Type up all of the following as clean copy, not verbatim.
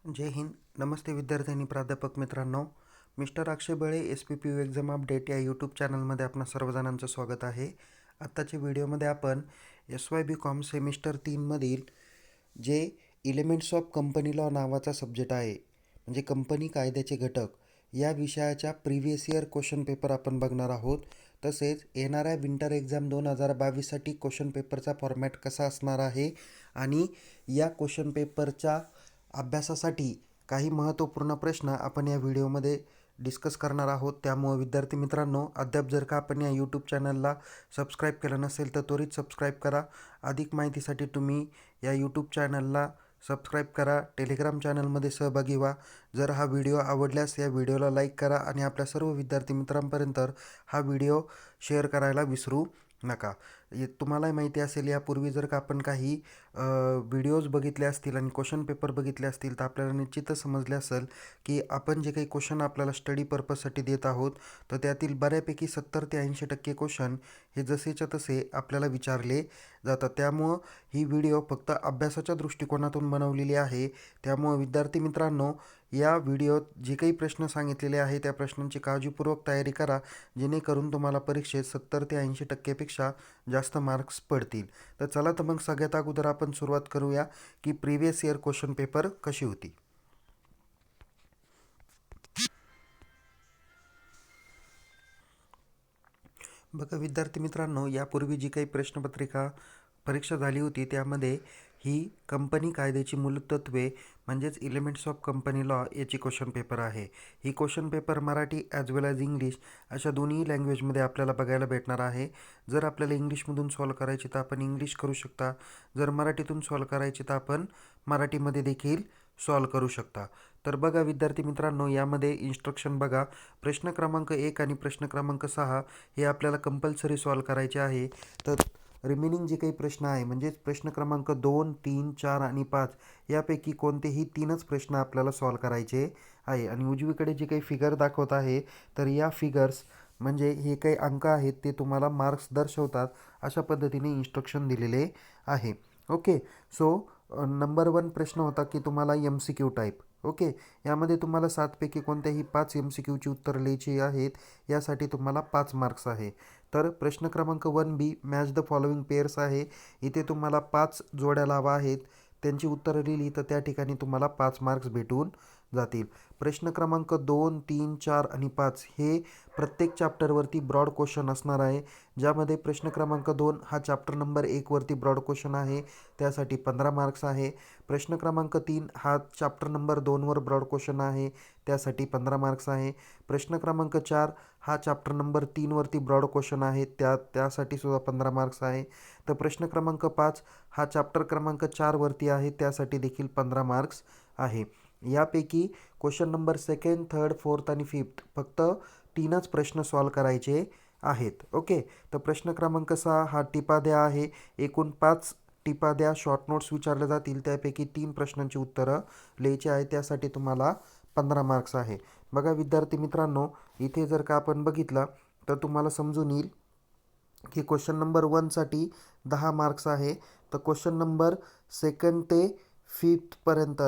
जय हिंद. नमस्ते विद्यार्थी आणि प्राध्यापक मित्रांनो. मिस्टर अक्षय बळे SPPU एक्झाम अपडेट या यूट्यूब चॅनलमध्ये आपणा सर्वजणांचं स्वागत आहे. आत्ताच्या व्हिडिओमध्ये आपण SYBCom सेमिस्टर 3मधील जे एलिमेंट्स ऑफ कंपनी लॉ नावाचा सब्जेक्ट आहे, म्हणजे कंपनी कायद्याचे घटक, या विषयाच्या प्रिव्हियस इयर क्वेश्चन पेपर आपण बघणार आहोत. तसेच येणाऱ्या विंटर एक्झाम 2022साठी क्वेश्चन पेपरचा फॉर्मॅट कसा असणार आहे आणि या क्वेश्चन पेपरच्या अभ्यासासाठी काही महत्त्वपूर्ण प्रश्न आपण या व्हिडिओमध्ये डिस्कस करणार आहोत. त्यामुळे विद्यार्थी मित्रांनो, अद्याप जर का आपण या यूट्यूब चॅनलला सबस्क्राईब केलं नसेल तर त्वरित सबस्क्राईब करा. अधिक माहितीसाठी तुम्ही या यूट्यूब चॅनलला सबस्क्राईब करा. टेलिग्राम चॅनलमध्ये सहभागी व्हा. जर हा व्हिडिओ आवडल्यास या व्हिडिओला लाईक करा आणि आपल्या सर्व विद्यार्थी मित्रांपर्यंत हा व्हिडिओ शेअर करायला विसरू नका. तुम्हालाही माहिती असेल, यापूर्वी जर का आपण काही व्हिडिओज बघितले असतील आणि क्वेश्चन पेपर बघितले असतील तर आपल्याला निश्चितच समजले असेल की आपण जे काही क्वेश्चन आपल्याला स्टडी पर्पजसाठी देत आहोत तर त्यातील बऱ्यापैकी 70 ते 80% क्वेश्चन हे जसेच्या तसे आपल्याला विचारले जातात. त्यामुळं ही व्हिडिओ फक्त अभ्यासाच्या दृष्टिकोनातून बनवलेली आहे. त्यामुळं विद्यार्थी मित्रांनो, या व्हिडिओत जे काही प्रश्न सांगितलेले आहे त्या प्रश्नांची काळजीपूर्वक तयारी करा, जेणेकरून तुम्हाला परीक्षेत 70 ते 80%पेक्षा जास्त मार्क्स पडतील. तर चला, तर मग सगळ्यात अगोदर आपण सुरुवात करूया की प्रिव्हियस इयर क्वेश्चन पेपर कशी होती. बघा विद्यार्थी मित्रांनो, यापूर्वी जी काही प्रश्नपत्रिका परीक्षा झाली होती त्यामध्ये ही कंपनी कायद्याची मूलतत्वे म्हणजेच एलिमेंट्स ऑफ कंपनी लॉ याची क्वेश्चन पेपर आहे. ही क्वेश्चन पेपर मराठी ॲज वेल ॲज इंग्लिश अशा दोन्ही लँग्वेजमध्ये आपल्याला बघायला भेटणार आहे. जर आपल्याला इंग्लिशमधून सॉल्व करायची तर आपण इंग्लिश करू शकता. जर मराठीतून सॉल्व करायची तर आपण मराठीमध्ये देखील सॉल्व करू शकता. तर बघा विद्यार्थी मित्रांनो, यामध्ये इन्स्ट्रक्शन बघा. प्रश्न क्रमांक 1 आणि प्रश्न क्रमांक 6 हे आपल्याला कंपल्सरी सॉल्व करायचे आहे. तर रिमेनिंग जे काही प्रश्न आहे म्हणजेच प्रश्न क्रमांक 2, 3, 4 आणि 5 यापैकी कोणतेही 3च प्रश्न आपल्याला सॉल्व करायचे आहे. आणि उजवीकडे जे काही फिगर दाखवत आहे तर या फिगर्स म्हणजे हे काही अंक आहेत ते तुम्हाला मार्क्स दर्शवतात. अशा पद्धतीने इन्स्ट्रक्शन दिलेले आहे. ओके. सो नंबर 1 प्रश्न होता की तुम्हाला MCQ टाईप. ओके. यामध्ये तुम्हाला 7पैकी कोणत्याही 5 MCQची उत्तरं लिहायची आहेत. यासाठी तुम्हाला 5 मार्क्स आहे. तर प्रश्न क्रमांक 1B match the following pairs आहे. इथे तुम्हाला 5 जोड्या लावा आहेत. त्यांची उत्तरं लिहिली तर त्या ठिकाणी तुम्हाला 5 मार्क्स भेटून जातील. प्रश्न क्रमांक 2, 3, 4 आणि 5 हे प्रत्येक चॅप्टरवरती ब्रॉड क्वेश्चन असणार आहे. ज्यामध्ये प्रश्न क्रमांक 2 हा चॅप्टर नंबर 1 वरती ब्रॉड क्वेश्चन आहे, त्यासाठी 15 मार्क्स आहे. प्रश्न क्रमांक 3 हा चॅप्टर नंबर 2 वर ब्रॉड क्वेश्चन आहे, त्यासाठी 15 मार्क्स आहे. प्रश्न क्रमांक 4 हा चॅप्टर नंबर 3 वरती ब्रॉड क्वेश्चन आहे, त्यासाठी सुद्धा 15 मार्क्स आहे. तर प्रश्न क्रमांक 5 हा चॅप्टर क्रमांक 4 वरती आहे, त्यासाठी देखील 15 मार्क्स आहे. यापैकी question number 2nd, 3rd, 4th आणि 5th फक्त 3च प्रश्न सॉल्व करायचे आहेत. ओके. तर प्रश्न क्रमांक 6 हा टिपा द्या आहे. एकूण 5 टिपा द्या शॉर्ट नोट्स विचारले जातील, त्यापैकी 3 प्रश्नांची उत्तरं लिहायची आहे, त्यासाठी तुम्हाला 15 मार्क्स आहे. बघा विद्यार्थी मित्रांनो, इथे जर का आपण बघितलं तर तुम्हाला समजून येईल की क्वेश्चन नंबर 1साठी 10 मार्क्स आहे. तर क्वेश्चन नंबर 2nd ते 5th पर्यंत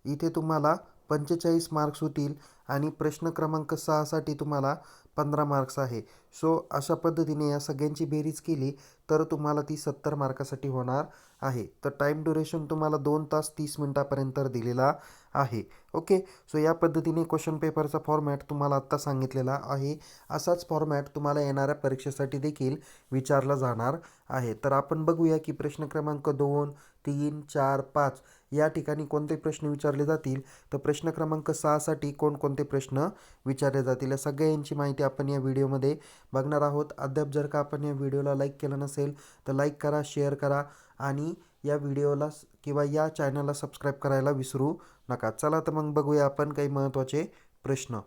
इथे तुम्हाला 45 मार्क्स होतील आणि प्रश्न क्रमांक 6साठी तुम्हाला 15 मार्क्स आहे. सो अशा पद्धतीने या सगळ्यांची बेरीज केली तर तुम्हाला ती 70 मार्कासाठी होणार आहे. तर टाईम ड्युरेशन तुम्हाला 2 तास 30 मिनिटापर्यंत दिलेला आहे. ओके. सो या पद्धतीने क्वेश्चन पेपरचा फॉर्मॅट तुम्हाला आत्ता सांगितलेला आहे. असाच फॉर्मॅट तुम्हाला येणाऱ्या परीक्षेसाठी देखील विचारला जाणार आहे. तर आपण बघूया की प्रश्न क्रमांक 2, 3, 4, 5 या ठिकाणी कोणते प्रश्न विचारले जातील. तर प्रश्न क्रमांक 6साठी कोणकोणते प्रश्न विचारले जातील या सगळ्यांची माहिती आपण या व्हिडिओमध्ये बघणार आहोत. अद्याप जर का आपण या व्हिडिओला लाईक केलं नसेल तर लाईक करा, शेअर करा आणि या व्हिडिओला किंवा या चॅनलला सबस्क्राईब करायला विसरू नका. चला, तर मग बघूया आपण काही महत्त्वाचे प्रश्न.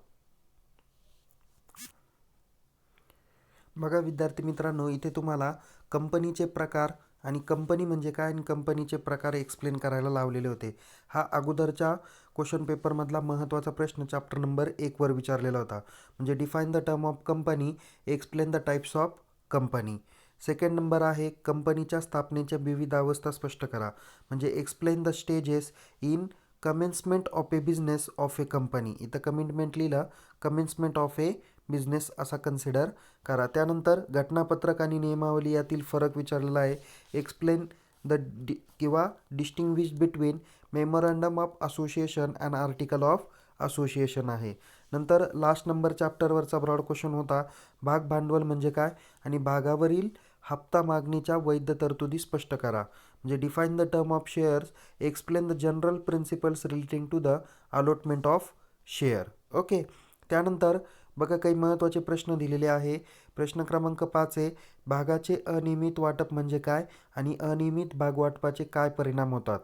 बघा विद्यार्थी मित्रांनो, इथे तुम्हाला कंपनीचे प्रकार आणि कंपनी म्हणजे काय आणि कंपनीचे प्रकार एक्सप्लेन करायला लावलेले होते. हा अगोदरच्या क्वेश्चन पेपरमधला महत्त्वाचा प्रश्न चॅप्टर नंबर 1 वर विचारलेला होता. म्हणजे define the term of company, explain the types of company. 2nd number आहे कंपनीच्या स्थापनेच्या विविध अवस्था स्पष्ट करा. म्हणजे explain the stages in commencement of A business of a company. इथं कमिटमेंट लिहिलं, कमेन्समेंट ऑफ ए बिझनेस असा कन्सिडर करा. त्यानंतर घटनापत्रक आणि नियमावली यातील फरक विचारलेला आहे. एक्सप्लेन किंवा distinguish between memorandum of association and article of association आहे. नंतर लास्ट नंबर चॅप्टरवरचा ब्रॉड क्वेश्चन होता, भाग भांडवल म्हणजे काय आणि भागावरील हप्ता मागणीच्या वैध तरतुदी स्पष्ट करा. म्हणजे define the term of shares, explain the general principles relating to the allotment of share. Okay. त्यानंतर बघा काही महत्त्वाचे प्रश्न दिलेले आहे. प्रश्न क्रमांक 5 आहे, भागाचे अनियमित वाटप म्हणजे काय आणि अनियमित भागवाटपाचे काय परिणाम होतात.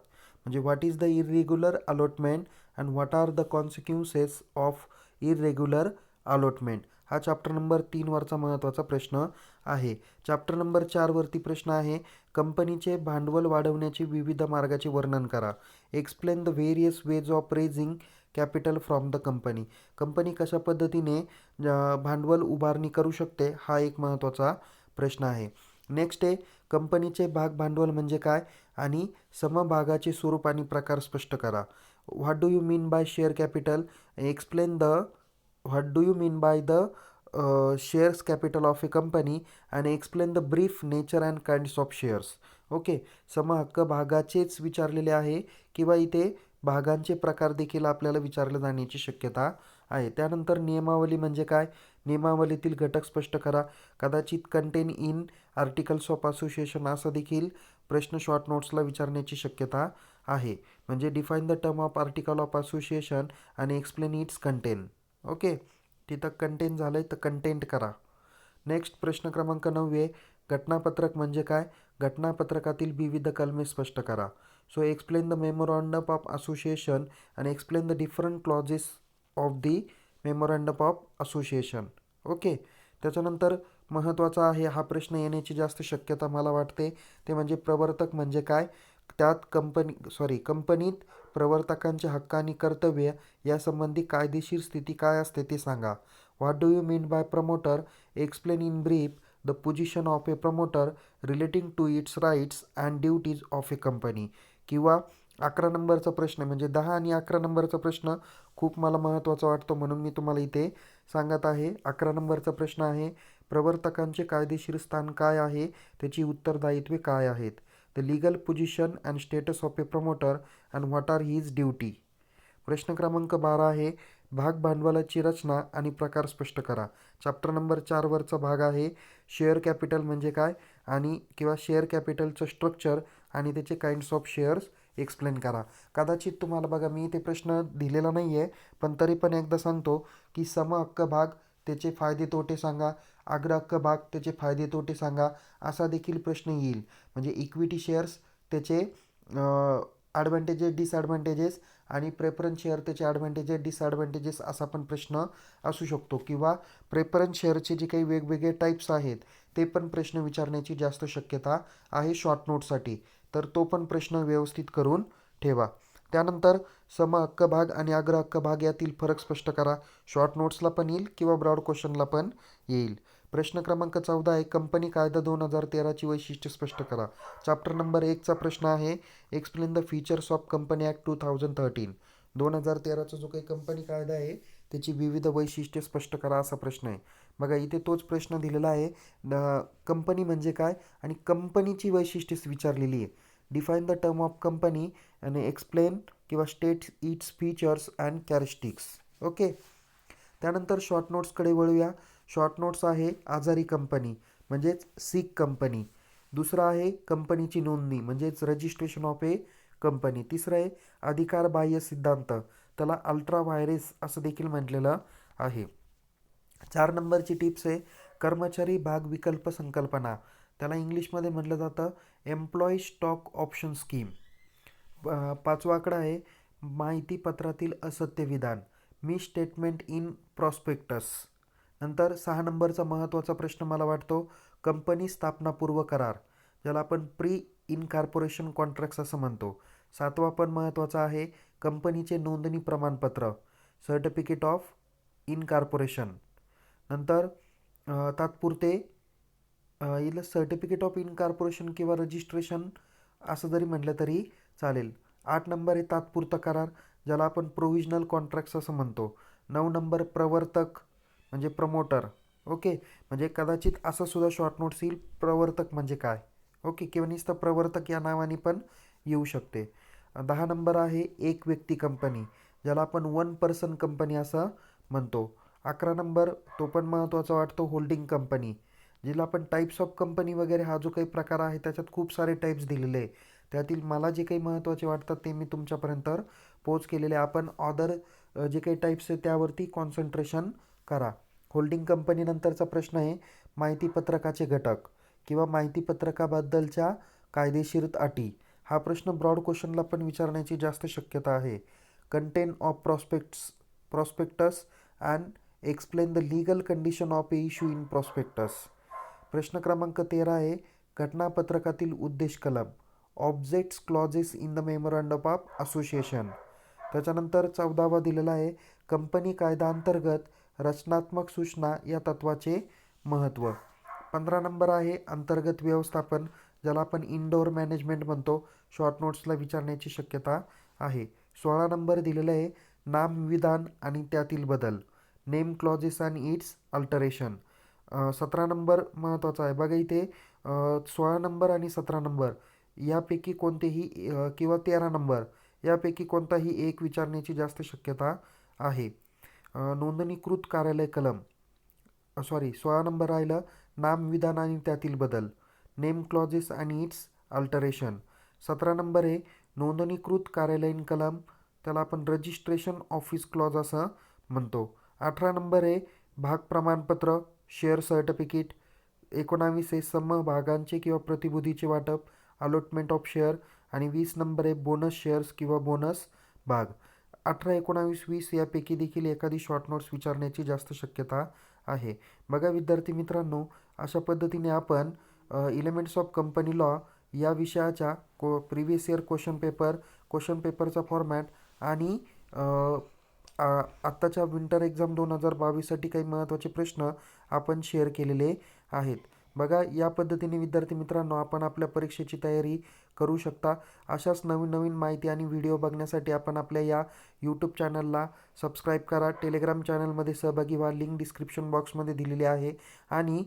म्हणजे what is the irregular allotment and what are the consequences of irregular allotment. हा चॅप्टर नंबर 3 वरचा महत्त्वाचा प्रश्न आहे. चॅप्टर नंबर 4 वरती प्रश्न आहे, कंपनीचे भांडवल वाढवण्याचे विविध मार्गाचे वर्णन करा. Explain the various ways of raising capital from the company. Company कशा पद्धतीने भांडवल उभारणी करू शकते, हा एक महत्त्वाचा प्रश्न आहे. नेक्स्ट आहे, कंपनीचे भाग भांडवल म्हणजे काय आणि समभागाचे स्वरूप आणि प्रकार स्पष्ट करा. What do you mean by share capital, explain the what do you mean by the shares capital of a company आणि explain the brief nature and kinds of shares. Okay. समहक्क भागाचेच विचारलेले आहे किंवा इथे भागांचे प्रकार देखील आपल्याला विचारले जाण्याची शक्यता आहे. त्यानंतर नियमावली म्हणजे काय, नियमावलीतील घटक स्पष्ट करा. कदाचित contain in articles of association असा देखील प्रश्न शॉर्ट नोट्सला विचारण्याची शक्यता आहे. म्हणजे define the term of article of association आणि एक्सप्लेन इट्स कंटेन. ओके. तिथं कंटेन झालं आहे तर कंटेंट करा. नेक्स्ट प्रश्न क्रमांक 9, घटनापत्रक म्हणजे काय, घटनापत्रकातील विविध कलमे स्पष्ट करा. So explain the memorandum of association आणि explain the different clauses of the memorandum of association. Okay. त्याच्यानंतर महत्त्वाचा आहे, हा प्रश्न येण्याची जास्त शक्यता मला वाटते, ते म्हणजे प्रवर्तक म्हणजे काय. त्यात कंपनीत प्रवर्तकांचे हक्क आणि कर्तव्य यासंबंधी कायदेशीर स्थिती काय असते ते सांगा. What do you mean by promoter, explain in brief the position of a promoter relating to its rights and duties of a company. किंवा 11 नंबरचा प्रश्न म्हणजे 10 आणि 11 नंबरचा प्रश्न खूप मला महत्त्वाचा वाटतो म्हणून मी तुम्हाला इथे सांगत आहे. 11 नंबरचा प्रश्न आहे, प्रवर्तकांचे कायदेशीर स्थान काय आहे, त्याची उत्तरदायित्वे काय आहेत. The legal position and status of a promoter and what are his duty. प्रश्न क्रमांक 12 आहे, भाग भांडवलाची रचना आणि प्रकार स्पष्ट करा. चॅप्टर नंबर 4 वरचा भाग आहे, शेअर कॅपिटल म्हणजे काय आणि किंवा शेअर कॅपिटलचं स्ट्रक्चर आणि त्याचे काइंड्स ऑफ शेअर्स एक्सप्लेन करा. कदाचित तुम्हाला बघा मी इथे प्रश्न दिलेला नाही आहे, पण तरी पण एकदा सांगतो की समहक्क भाग त्याचे फायदे तोटे सांगा, अग्रहक्क भाग त्याचे फायदे तोटे सांगा, असा देखील प्रश्न येईल. म्हणजे इक्विटी शेअर्स त्याचे ॲडव्हान्टेजेस डिसॲडव्हान्टेजेस आणि प्रेफरन्स शेअर त्याचे ॲडव्हान्टेजेस डिसॲडव्हान्टेजेस असा पण प्रश्न असू शकतो. किंवा प्रेफरन्स शेअरचे जे काही वेगवेगळे टाईप्स आहेत ते पण प्रश्न विचारण्याची जास्त शक्यता आहे शॉर्ट नोटसाठी, तर तो पण प्रश्न व्यवस्थित करून ठेवा. त्यानंतर समहक्क भाग आणि अग्रहक्क भाग यातील फरक स्पष्ट करा. शॉर्ट नोट्सला पण येईल किंवा ब्रॉड क्वेश्चनला पण येईल. प्रश्न क्रमांक 14 आहे, कंपनी कायदा 2013ची वैशिष्ट्ये स्पष्ट करा. चॅप्टर नंबर 1चा प्रश्न आहे, explain the features of company act 2013. 2013चा जो काही कंपनी कायदा आहे त्याची विविध वैशिष्ट्ये स्पष्ट करा असा प्रश्न आहे. बघा इथे तोच प्रश्न दिलेला आहे, कंपनी म्हणजे काय आणि कंपनीची वैशिष्ट्ये विचारलेली आहे. Define the term of company आणि एक्सप्लेन किंवा state its features and characteristics. Okay. त्यानंतर शॉर्ट नोट्सकडे वळूया. शॉर्ट नोट्स आहे, आजारी कंपनी म्हणजेच सिक कंपनी. दुसरा आहे कंपनीची नोंदणी म्हणजेच रजिस्ट्रेशन ऑफ ए कंपनी. तिसरं आहे अधिकार बाह्य सिद्धांत, त्याला अल्ट्रा व्हायरेस असं देखील म्हटलेलं आहे. 4 नंबरची टिप्स आहे, कर्मचारी भाग विकल्प संकल्पना, त्याला इंग्लिशमध्ये म्हटलं जातं एम्प्लॉई स्टॉक ऑप्शन स्कीम. 5वा आकडा आहे, माहितीपत्रातील असत्य विधान, मिस स्टेटमेंट इन प्रॉस्पेक्टस. नंतर 6 नंबरचा महत्त्वाचा प्रश्न मला वाटतो, कंपनी स्थापनापूर्व करार, ज्याला आपण प्री इनकॉर्पोरेशन कॉन्ट्रॅक्ट्स असं म्हणतो. 7वा पण महत्त्वाचा आहे, कंपनीचे नोंदणी प्रमाणपत्र, सर्टिफिकेट ऑफ इनकॉर्पोरेशन. नंतर तात्पुरते इथलं सर्टिफिकेट ऑफ इनकॉर्पोरेशन किंवा रजिस्ट्रेशन असं जरी म्हटलं तरी चालेल. 8 नंबर आहे तात्पुरता करार, ज्याला आपण प्रोव्हिजनल कॉन्ट्रॅक्ट्स असं म्हणतो. 9 नंबर प्रवर्तक म्हणजे प्रमोटर. ओके, म्हणजे कदाचित असं सुद्धा शॉर्ट नोट्स येईल, प्रवर्तक म्हणजे काय. ओके, किंवा नुसतं प्रवर्तक या नावाने पण येऊ शकते. 10 नंबर आहे एक व्यक्ती कंपनी, ज्याला आपण वन पर्सन कंपनी असं म्हणतो. 11 नंबर तो पण महत्त्वाचा वाटतो, होल्डिंग कंपनी, जिला आपण टाईप्स ऑफ कंपनी वगैरे हा जो काही प्रकार आहे त्याच्यात खूप सारे टाईप्स दिलेले आहे. त्यातील मला जे काही महत्त्वाचे वाटतात ते मी तुमच्यापर्यंत पोच केलेले. आपण ऑदर जे काही टाईप्स आहे त्यावरती कॉन्सन्ट्रेशन करा. होल्डिंग कंपनीनंतरचा प्रश्न आहे माहितीपत्रकाचे घटक किंवा माहितीपत्रकाबद्दलच्या कायदेशीर अटी. हा प्रश्न ब्रॉड क्वेश्चनला पण विचारण्याची जास्त शक्यता आहे. Content of prospectus and explain the legal condition of A issue in prospectus. प्रश्न क्रमांक 13 आहे घटनापत्रकातील उद्देश कलम, objects clauses in the memorandum of association. त्याच्यानंतर 14वा दिलेला आहे कंपनी कायदा अंतर्गत रचनात्मक सूचना या तत्वाचे महत्त्व. 15 नंबर आहे अंतर्गत व्यवस्थापन, ज्याला आपण इनडोअर मॅनेजमेंट म्हणतो, शॉर्ट नोट्सला विचारण्याची शक्यता आहे. 16 नंबर दिलेला आहे नामविधान आणि त्यातील बदल, name clauses and it's alteration. 17 number महत्त्वाचा आहे बघा इथे. 16 नंबर आणि 17 नंबर यापैकी कोणतेही किंवा 13 नंबर यापैकी कोणताही एक विचारण्याची जास्त शक्यता आहे. नोंदणीकृत कार्यालय कलम 16 नंबर राहिलं नामविधान आणि त्यातील बदल, नेम क्लॉजेस आणि इट्स अल्टरेशन. 17 नंबर आहे नोंदणीकृत कार्यालयीन कलम, त्याला आपण रजिस्ट्रेशन ऑफिस क्लॉज असं म्हणतो. 18 नंबर आहे भाग प्रमाणपत्र, शेअर सर्टिफिकेट. 19 आहे समभागांचे किंवा प्रतिभूतीचे वाटप, अलॉटमेंट ऑफ शेअर. आणि 20 नंबर आहे बोनस शेअर्स किंवा बोनस भाग. 18, 19, 20 यापैकी देखील एखादी शॉर्ट नोट्स विचारण्याची जास्त शक्यता आहे. बघा विद्यार्थी मित्रांनो, अशा पद्धतीने आपण एलिमेंट्स ऑफ कंपनी लॉ या विषयाच्या प्रिव्हियस इयर क्वेश्चन पेपरचा फॉर्मॅट आणि आत्ताच्या विंटर एक्झाम 2022साठी काही महत्त्वाचे प्रश्न आपण शेअर केलेले आहेत. बघा या पद्धतीने विद्यार्थी मित्रांनो आपण आपल्या परीक्षेची तयारी करू शकता. अशाच नवीन नवीन माहिती आणि व्हिडिओ बघण्यासाठी आपण आपल्या या यूट्यूब चॅनलला सबस्क्राईब करा. टेलिग्राम चॅनलमध्ये सहभागी व्हा, लिंक डिस्क्रिप्शन बॉक्समध्ये दिलेली आहे. आणि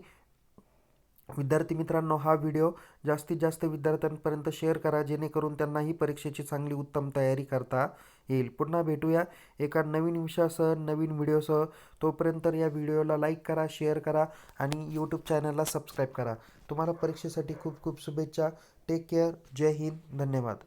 विद्यार्थी मित्रांनो हा व्हिडिओ जास्तीत जास्त विद्यार्थ्यांपर्यंत शेअर करा, जेणेकरून त्यांनाही परीक्षेची चांगली उत्तम तयारी करता येईल. पुन्हा भेटूया एका नवीन विषयासह, नवीन व्हिडिओसह. तोपर्यंत या व्हिडिओला लाईक करा, शेअर करा आणि यूट्यूब चॅनलला सबस्क्राईब करा. तुम्हाला परीक्षेसाठी खूप खूप शुभेच्छा. Take care. जय हिंद. धन्यवाद.